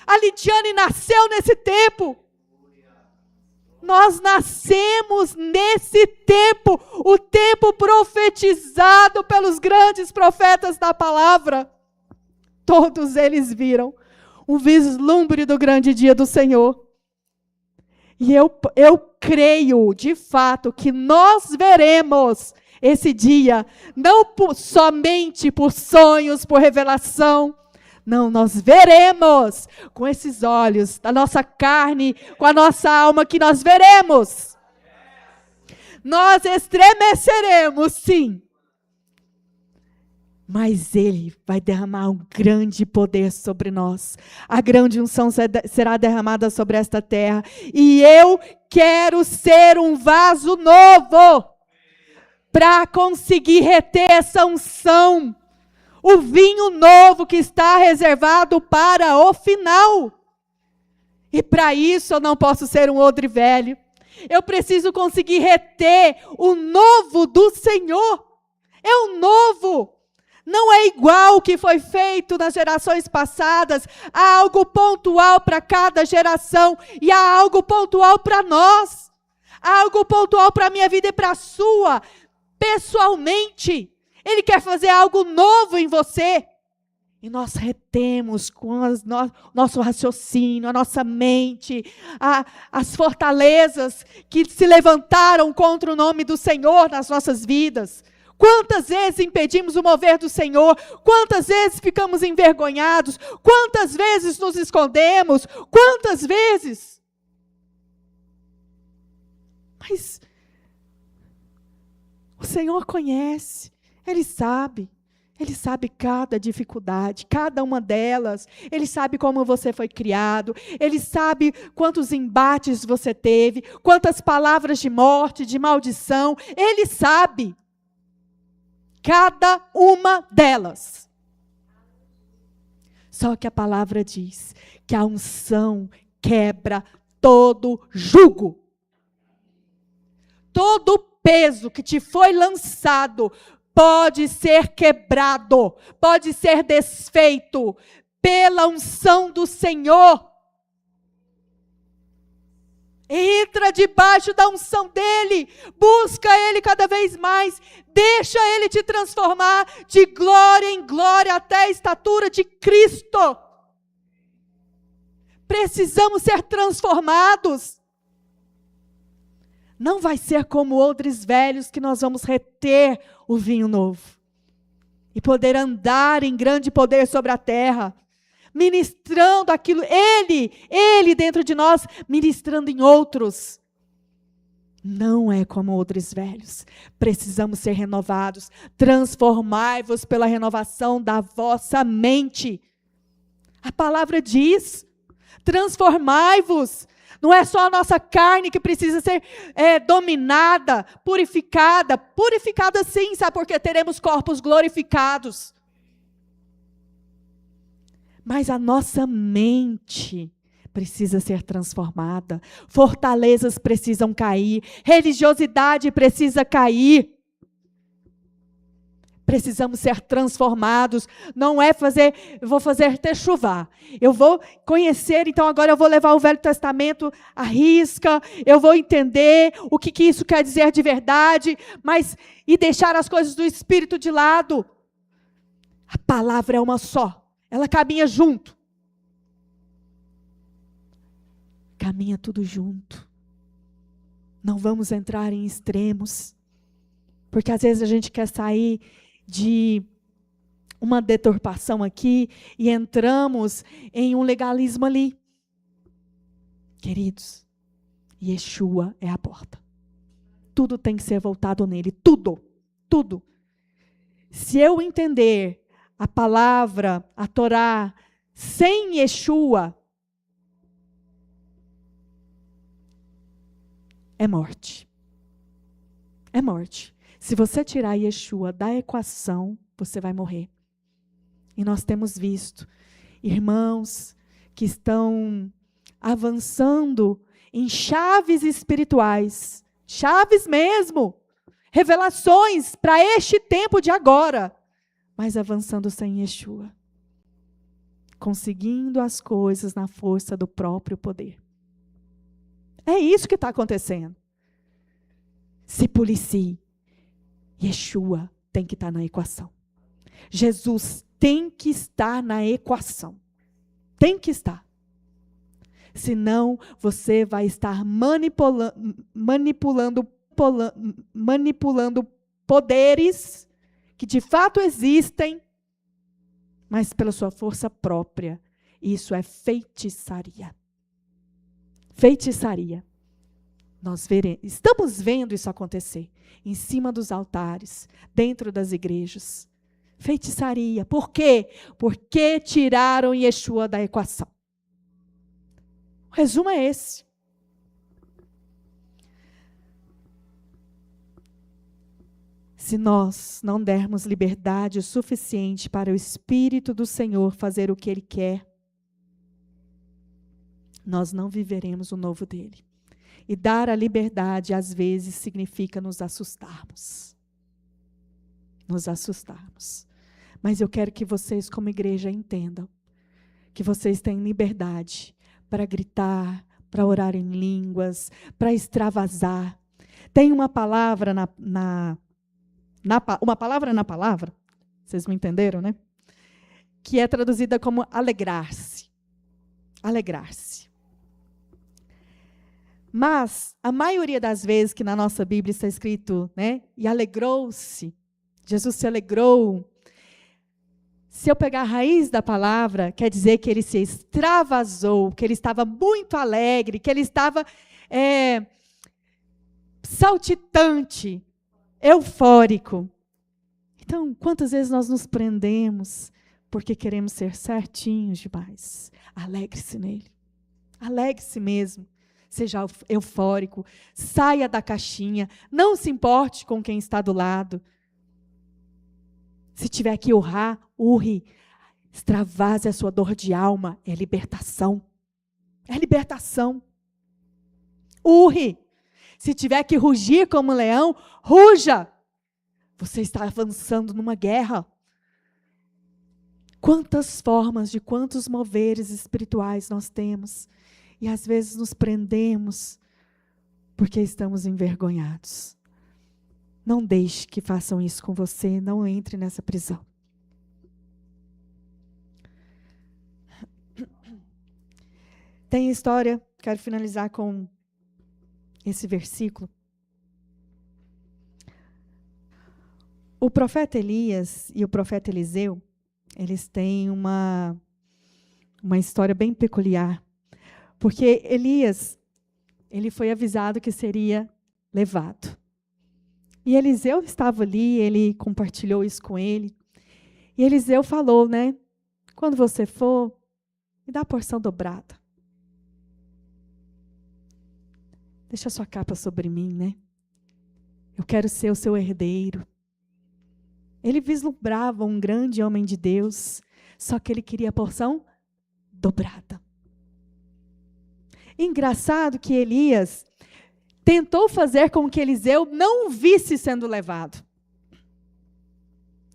A Lidiane nasceu nesse tempo. Nós nascemos nesse tempo, o tempo profetizado pelos grandes profetas da palavra. Todos eles viram um vislumbre do grande dia do Senhor. E eu creio, de fato, que nós veremos esse dia, não somente por sonhos, por revelação. Não, nós veremos com esses olhos, da nossa carne, com a nossa alma, que nós veremos. Nós estremeceremos, sim. Mas Ele vai derramar um grande poder sobre nós. A grande unção será derramada sobre esta terra. E eu quero ser um vaso novo para conseguir reter essa unção. O vinho novo que está reservado para o final. E para isso eu não posso ser um odre velho. Eu preciso conseguir reter o novo do Senhor. É o novo. Não é igual o que foi feito nas gerações passadas. Há algo pontual para cada geração. E há algo pontual para nós. Há algo pontual para a minha vida e para a sua. Pessoalmente. Ele quer fazer algo novo em você. E nós retemos com nosso raciocínio, a nossa mente, as fortalezas que se levantaram contra o nome do Senhor nas nossas vidas. Quantas vezes impedimos o mover do Senhor? Quantas vezes ficamos envergonhados? Quantas vezes nos escondemos? Quantas vezes? Mas o Senhor conhece, Ele sabe cada dificuldade, cada uma delas. Ele sabe como você foi criado, Ele sabe quantos embates você teve, quantas palavras de morte, de maldição. Ele sabe cada uma delas. Só que a palavra diz que a unção quebra todo jugo. Todo peso que te foi lançado pode ser quebrado, pode ser desfeito pela unção do Senhor. Entra debaixo da unção dEle, busca Ele cada vez mais, deixa Ele te transformar de glória em glória até a estatura de Cristo. Precisamos ser transformados. Não vai ser como odres velhos que nós vamos reter o vinho novo e poder andar em grande poder sobre a terra, ministrando aquilo, Ele dentro de nós, ministrando em outros. Não é como odres velhos. Precisamos ser renovados. Transformai-vos pela renovação da vossa mente. A palavra diz, transformai-vos. Não é só a nossa carne que precisa ser dominada, purificada. Purificada sim, sabe? Porque teremos corpos glorificados. Mas a nossa mente precisa ser transformada. Fortalezas precisam cair. Religiosidade precisa cair. Precisamos ser transformados. Não é eu vou fazer techuvá. Eu vou conhecer, então agora eu vou levar o Velho Testamento à risca. Eu vou entender o que isso quer dizer de verdade. E deixar as coisas do Espírito de lado. A palavra é uma só. Ela caminha junto. Caminha tudo junto. Não vamos entrar em extremos. Porque às vezes a gente quer sair de uma deturpação aqui e entramos em um legalismo ali. Queridos, Yeshua é a porta. Tudo tem que ser voltado nele. Tudo. Tudo. Se eu entender a palavra, a Torá, sem Yeshua, é morte. É morte. Se você tirar Yeshua da equação, você vai morrer. E nós temos visto irmãos que estão avançando em chaves espirituais, chaves mesmo, revelações para este tempo de agora, mas avançando sem Yeshua, conseguindo as coisas na força do próprio poder. É isso que está acontecendo. Se policie. Yeshua tem que estar na equação. Jesus tem que estar na equação. Tem que estar. Senão, você vai estar manipulando poderes que de fato existem, mas pela sua força própria. Isso é feitiçaria. Feitiçaria. Estamos vendo isso acontecer em cima dos altares, dentro das igrejas. Feitiçaria. Por quê? Porque tiraram Yeshua da equação. O resumo é esse. Se nós não dermos liberdade o suficiente para o Espírito do Senhor fazer o que Ele quer, nós não viveremos o novo dele. E dar a liberdade, às vezes, significa nos assustarmos. Nos assustarmos. Mas eu quero que vocês, como igreja, entendam que vocês têm liberdade para gritar, para orar em línguas, para extravasar. Tem uma palavra uma palavra na palavra, vocês me entenderam, né? Que é traduzida como alegrar-se. Alegrar-se. Mas, a maioria das vezes que na nossa Bíblia está escrito, né? E alegrou-se, Jesus se alegrou. Se eu pegar a raiz da palavra, quer dizer que ele se extravasou, que ele estava muito alegre, que ele estava saltitante, eufórico. Então, quantas vezes nós nos prendemos porque queremos ser certinhos demais? Alegre-se nele. Alegre-se mesmo. Seja eufórico. Saia da caixinha. Não se importe com quem está do lado. Se tiver que urrar, urre. Extravase a sua dor de alma. É libertação. É libertação. Urre. Se tiver que rugir como um leão, ruja. Você está avançando numa guerra. Quantas formas de quantos moveres espirituais nós temos. E às vezes nos prendemos porque estamos envergonhados. Não deixe que façam isso com você. Não entre nessa prisão. Tem história, quero finalizar com esse versículo. O profeta Elias e o profeta Eliseu, eles têm uma história bem peculiar. Porque Elias, ele foi avisado que seria levado. E Eliseu estava ali, ele compartilhou isso com ele. E Eliseu falou, né? Quando você for, me dá a porção dobrada. Deixa a sua capa sobre mim, né? Eu quero ser o seu herdeiro. Ele vislumbrava um grande homem de Deus, só que ele queria a porção dobrada. Engraçado que Elias tentou fazer com que Eliseu não o visse sendo levado.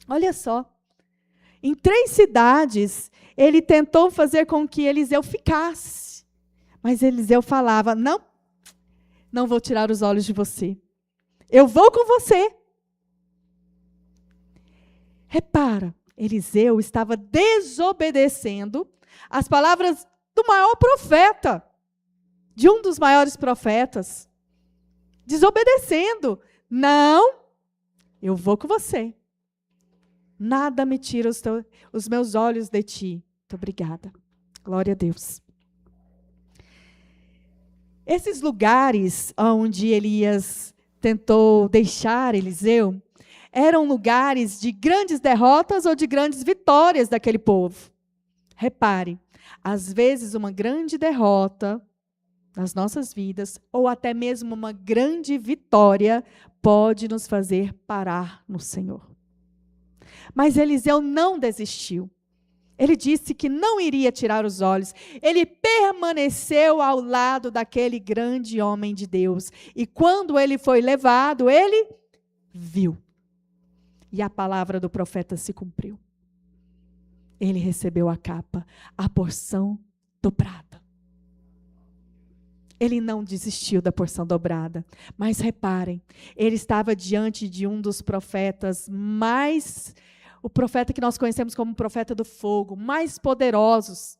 Olha só. Em 3 cidades, ele tentou fazer com que Eliseu ficasse. Mas Eliseu falava, não vou tirar os olhos de você. Eu vou com você. Repara, Eliseu estava desobedecendo as palavras do maior profeta, de um dos maiores profetas. Desobedecendo. Não, eu vou com você. Nada me tira os meus olhos de ti. Muito obrigada. Glória a Deus. Esses lugares onde Elias tentou deixar Eliseu, eram lugares de grandes derrotas ou de grandes vitórias daquele povo. Repare, às vezes uma grande derrota nas nossas vidas, ou até mesmo uma grande vitória, pode nos fazer parar no Senhor. Mas Eliseu não desistiu. Ele disse que não iria tirar os olhos. Ele permaneceu ao lado daquele grande homem de Deus. E quando ele foi levado, ele viu. E a palavra do profeta se cumpriu. Ele recebeu a capa, a porção dobrada. Ele não desistiu da porção dobrada. Mas reparem, ele estava diante de um dos profetas mais... O profeta que nós conhecemos como profeta do fogo, mais poderosos,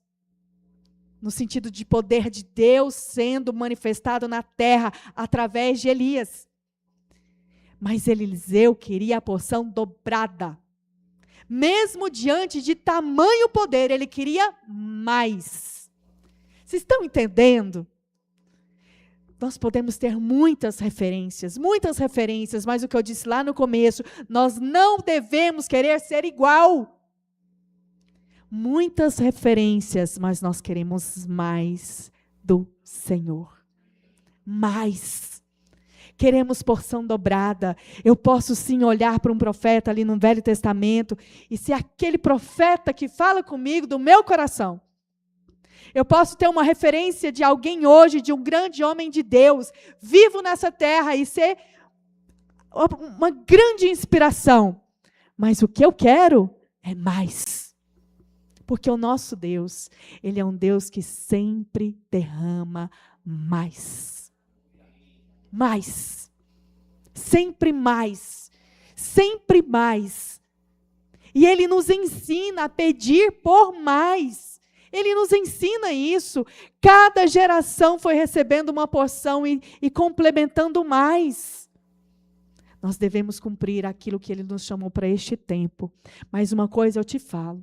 no sentido de poder de Deus sendo manifestado na terra através de Elias. Mas Eliseu queria a porção dobrada. Mesmo diante de tamanho poder, ele queria mais. Vocês estão entendendo? Nós podemos ter muitas referências, mas o que eu disse lá no começo, nós não devemos querer ser igual. Muitas referências, mas nós queremos mais do Senhor. Mais. Queremos porção dobrada. Eu posso sim olhar para um profeta ali no Velho Testamento e ser aquele profeta que fala comigo do meu coração. Eu posso ter uma referência de alguém hoje, de um grande homem de Deus, vivo nessa terra e ser uma grande inspiração. Mas o que eu quero é mais. Porque o nosso Deus, Ele é um Deus que sempre derrama mais. Mais. Sempre mais. Sempre mais. E Ele nos ensina a pedir por mais. Ele nos ensina isso. Cada geração foi recebendo uma porção e complementando mais. Nós devemos cumprir aquilo que Ele nos chamou para este tempo. Mas uma coisa eu te falo.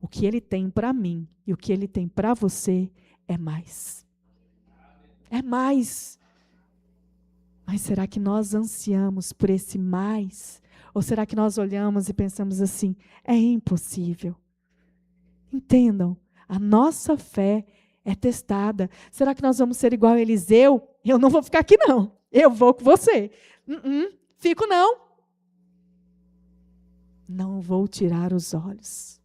O que Ele tem para mim e o que Ele tem para você é mais. É mais. Mas será que nós ansiamos por esse mais? Ou será que nós olhamos e pensamos assim, é impossível? Entendam, a nossa fé é testada. Será que nós vamos ser igual a Eliseu? Eu não vou ficar aqui não, eu vou com você. Fico não. Não vou tirar os olhos.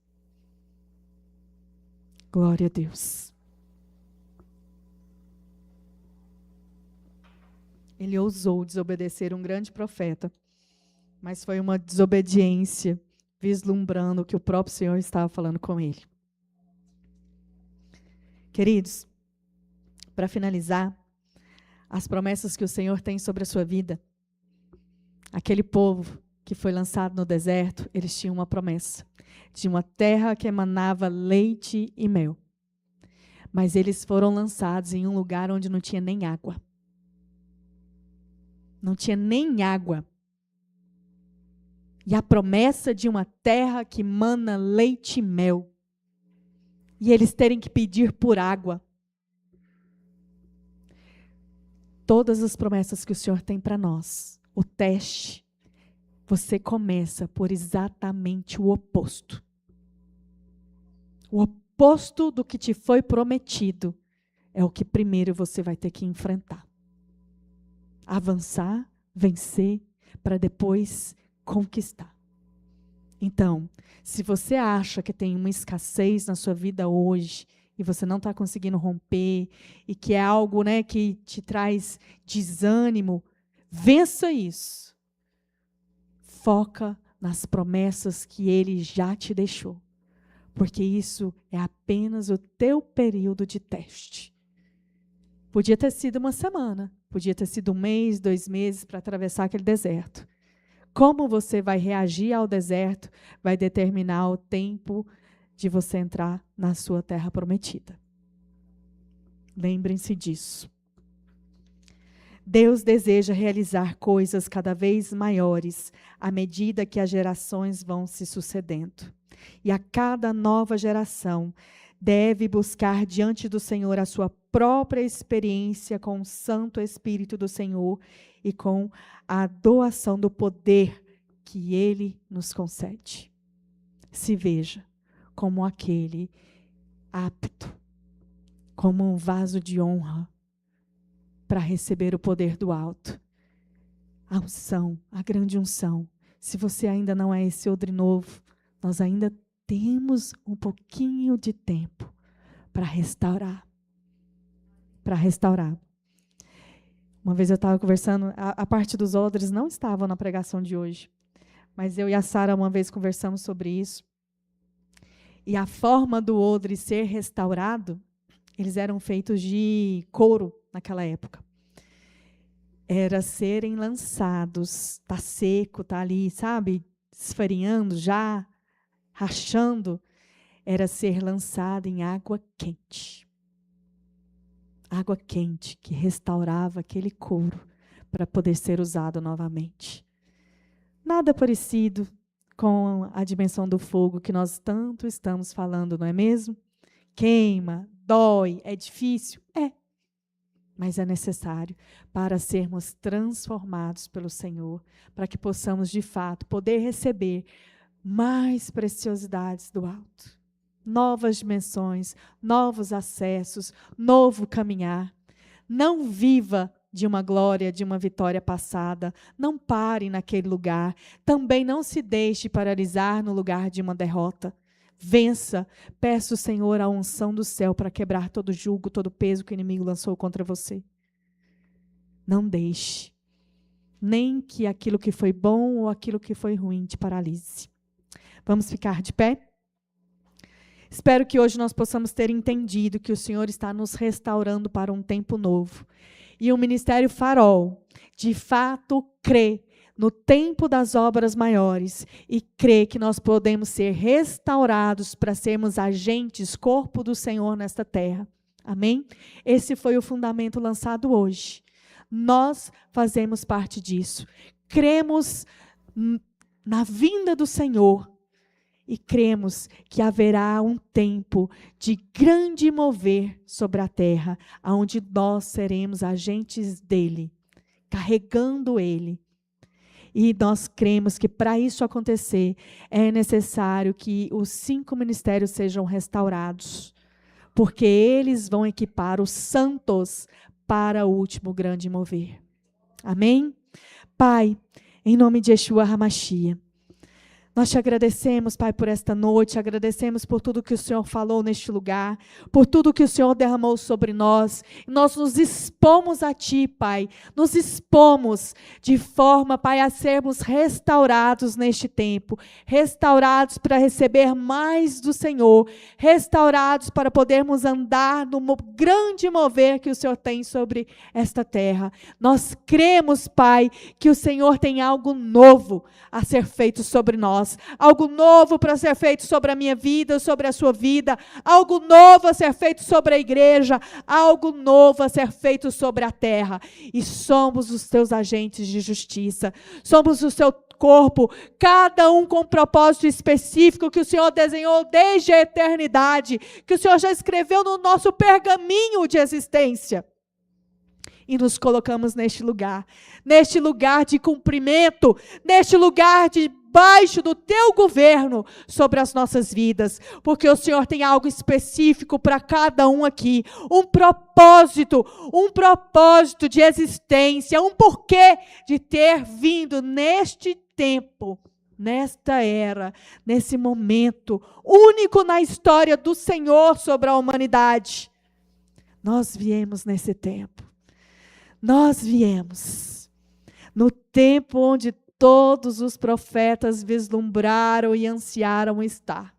Glória a Deus. Ele ousou desobedecer um grande profeta, mas foi uma desobediência, vislumbrando o que o próprio Senhor estava falando com ele. Queridos, para finalizar, as promessas que o Senhor tem sobre a sua vida, aquele povo que foi lançado no deserto, eles tinham uma promessa de uma terra que emanava leite e mel. Mas eles foram lançados em um lugar onde não tinha nem água. Não tinha nem água. E a promessa de uma terra que mana leite e mel. E eles terem que pedir por água. Todas as promessas que o Senhor tem para nós, o teste, você começa por exatamente o oposto. O oposto do que te foi prometido é o que primeiro você vai ter que enfrentar. Avançar, vencer, para depois conquistar. Então, se você acha que tem uma escassez na sua vida hoje, e você não está conseguindo romper, e que é algo, né, que te traz desânimo, vença isso. Foca nas promessas que Ele já te deixou. Porque isso é apenas o teu período de teste. Podia ter sido uma semana, podia ter sido 1 mês, 2 meses para atravessar aquele deserto. Como você vai reagir ao deserto vai determinar o tempo de você entrar na sua terra prometida. Lembrem-se disso. Deus deseja realizar coisas cada vez maiores à medida que as gerações vão se sucedendo. E a cada nova geração deve buscar diante do Senhor a sua própria experiência com o Santo Espírito do Senhor e com a doação do poder que Ele nos concede. Se veja como aquele apto, como um vaso de honra para receber o poder do alto. A unção, a grande unção. Se você ainda não é esse odre novo, nós ainda temos um pouquinho de tempo para restaurar. Para restaurar. Uma vez eu estava conversando, a parte dos odres não estava na pregação de hoje, mas eu e a Sara uma vez conversamos sobre isso. E a forma do odre ser restaurado, eles eram feitos de couro naquela época. Era serem lançados, tá seco, tá ali, sabe, esfarinhando já, rachando, era ser lançado em água quente. Água quente que restaurava aquele couro para poder ser usado novamente. Nada parecido com a dimensão do fogo que nós tanto estamos falando, não é mesmo? Queima, dói, é difícil? É. Mas é necessário para sermos transformados pelo Senhor, para que possamos, de fato, poder receber mais preciosidades do alto. Novas dimensões, novos acessos, novo caminhar. Não viva de uma glória, de uma vitória passada. Não pare naquele lugar. Também não se deixe paralisar no lugar de uma derrota. Vença. Peça ao Senhor a unção do céu para quebrar todo jugo, todo peso que o inimigo lançou contra você. Não deixe. Nem que aquilo que foi bom ou aquilo que foi ruim te paralise. Vamos ficar de pé? Espero que hoje nós possamos ter entendido que o Senhor está nos restaurando para um tempo novo. E o Ministério Farol, de fato, crê no tempo das obras maiores e crê que nós podemos ser restaurados para sermos agentes, corpo do Senhor nesta terra. Amém? Esse foi o fundamento lançado hoje. Nós fazemos parte disso. Cremos na vinda do Senhor. E cremos que haverá um tempo de grande mover sobre a terra, onde nós seremos agentes dele. carregando Ele. E nós cremos que para isso acontecer, é necessário que os 5 ministérios sejam restaurados, porque eles vão equipar os santos para o último grande mover. Amém? Pai, em nome de Yeshua HaMashiach, nós te agradecemos, Pai, por esta noite, agradecemos por tudo que o Senhor falou neste lugar, por tudo que o Senhor derramou sobre nós. Nós nos expomos a Ti, Pai, nos expomos de forma, Pai, a sermos restaurados neste tempo, restaurados para receber mais do Senhor, restaurados para podermos andar no grande mover que o Senhor tem sobre esta terra. Nós cremos, Pai, que o Senhor tem algo novo a ser feito sobre nós. Algo novo para ser feito sobre a minha vida, sobre a sua vida, algo novo a ser feito sobre a igreja, algo novo a ser feito sobre a terra. E somos os teus agentes de justiça, somos o seu corpo, cada um com um propósito específico que o Senhor desenhou desde a eternidade, que o Senhor já escreveu no nosso pergaminho de existência. E nos colocamos neste lugar de cumprimento, neste lugar debaixo do teu governo sobre as nossas vidas, porque o Senhor tem algo específico para cada um aqui, um propósito de existência, um porquê de ter vindo neste tempo, nesta era, nesse momento único na história do Senhor sobre a humanidade. Nós viemos nesse tempo. Nós viemos no tempo onde todos os profetas vislumbraram e ansiaram estar.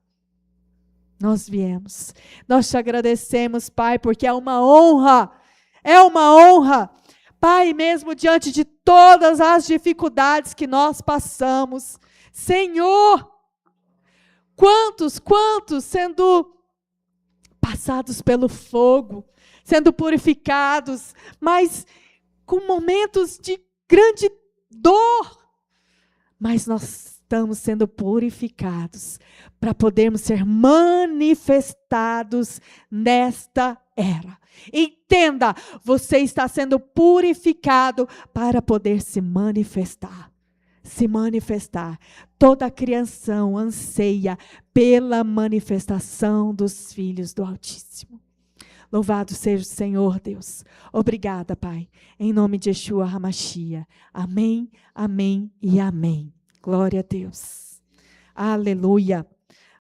Nós viemos. Nós te agradecemos, Pai, porque é uma honra, Pai, mesmo diante de todas as dificuldades que nós passamos. Senhor, quantos sendo passados pelo fogo, sendo purificados, mas com momentos de grande dor, mas nós estamos sendo purificados para podermos ser manifestados nesta era. Entenda, você está sendo purificado para poder se manifestar. Toda a criação anseia pela manifestação dos filhos do Altíssimo. Louvado seja o Senhor, Deus. Obrigada, Pai. Em nome de Yeshua HaMashiach. Amém, amém e amém. Glória a Deus. Aleluia.